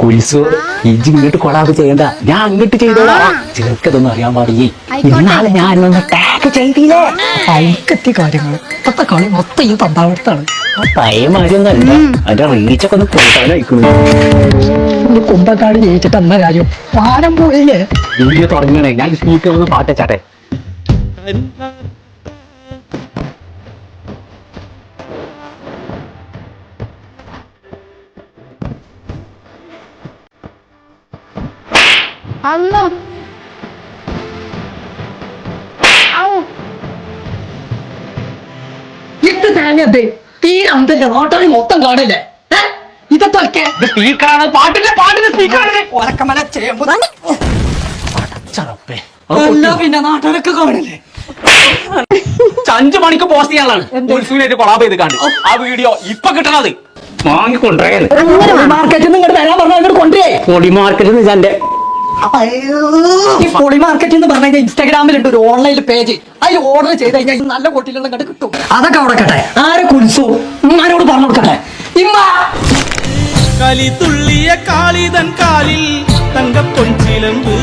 കുൽസു ഇജ്ജ് ഇങ്ങോട്ട് കൊളാബ് ചെയ്യണ്ട, ഞാൻ അങ്ങോട്ട് ചെയ്തോളാം. ചെറുക്കതൊന്നും അറിയാൻ പാടില്ലേ. ഇന്നാളെ ഞാനൊന്ന് ടാഗ് ചെയ്തില്ലേ, പൈക്കെത്തിയ കാര്യങ്ങൾ ഇപ്പത്തെ കളി മൊത്തം ഈ പന്താവർത്താണ്. ആ പയ്യന്മാരൊന്നല്ല, അതിന്റെ റീച്ചൊക്കെ ഒന്ന് കൂട്ടാനായിക്കുന്നു. കുമ്പക്കാട് ജയിച്ചിട്ട് എന്ന കാര്യം പാലം പോയില്ലേ. വീഡിയോ തുടങ്ങണേ, ഞാൻ സ്പീക്കർ ഒന്ന് പാട്ടേച്ചാട്ടെ. Allah. ഇത് തേങ്ങത്തെ തീരന്തല്ലേ നാട്ടിൽ മൊത്തം കാണില്ലേ. ഇതൊക്കെ സ്പീക്കറാണ്, പാട്ടിന്റെ സ്പീക്കറാണ്. ഒരക്കമല ചെയ്യുമ്പോ ചറപ്പേ, പിന്നെ നാട്ടുകാരൊക്കെ കാണില്ലേ. 5 മണിക്ക് പോസ്റ്റ് ചെയ്യാനുള്ളതാണ്. കുൽസുവിനായിട്ട് കൊളാബ് ചെയ്ത് കണ്ട് ആ വീഡിയോ ഇപ്പൊ കിട്ടണത് വാങ്ങിക്കൊണ്ടേ. മാർക്കറ്റിൽ നിന്ന് ഇങ്ങോട്ട് വരാൻ പറഞ്ഞാൽ ഇങ്ങോട്ട് കൊണ്ടുപോയേ. പൊടി മാർക്കറ്റിൽ നിന്ന് എന്റെ ഈ പൊളി മാർക്കറ്റ് എന്ന് പറഞ്ഞാൽ ഇൻസ്റ്റാഗ്രാമിലുണ്ട് ഒരു ഓൺലൈൻ പേജ്. അതിൽ ഓർഡർ ചെയ്ത് കഴിഞ്ഞാൽ നല്ല കോട്ടിലുള്ള കണ്ട് കിട്ടും. അതൊക്കെ അവിടെ കട്ടെ. ആരെ കുൽസു ഉമ്മാനോട് പറഞ്ഞു കൊടുക്കട്ടെ. ഇമ്മ കളി തുള്ളിയ കാളിതൻ കാലിൽ തങ്കപ്പൊൻചിലമ്പ്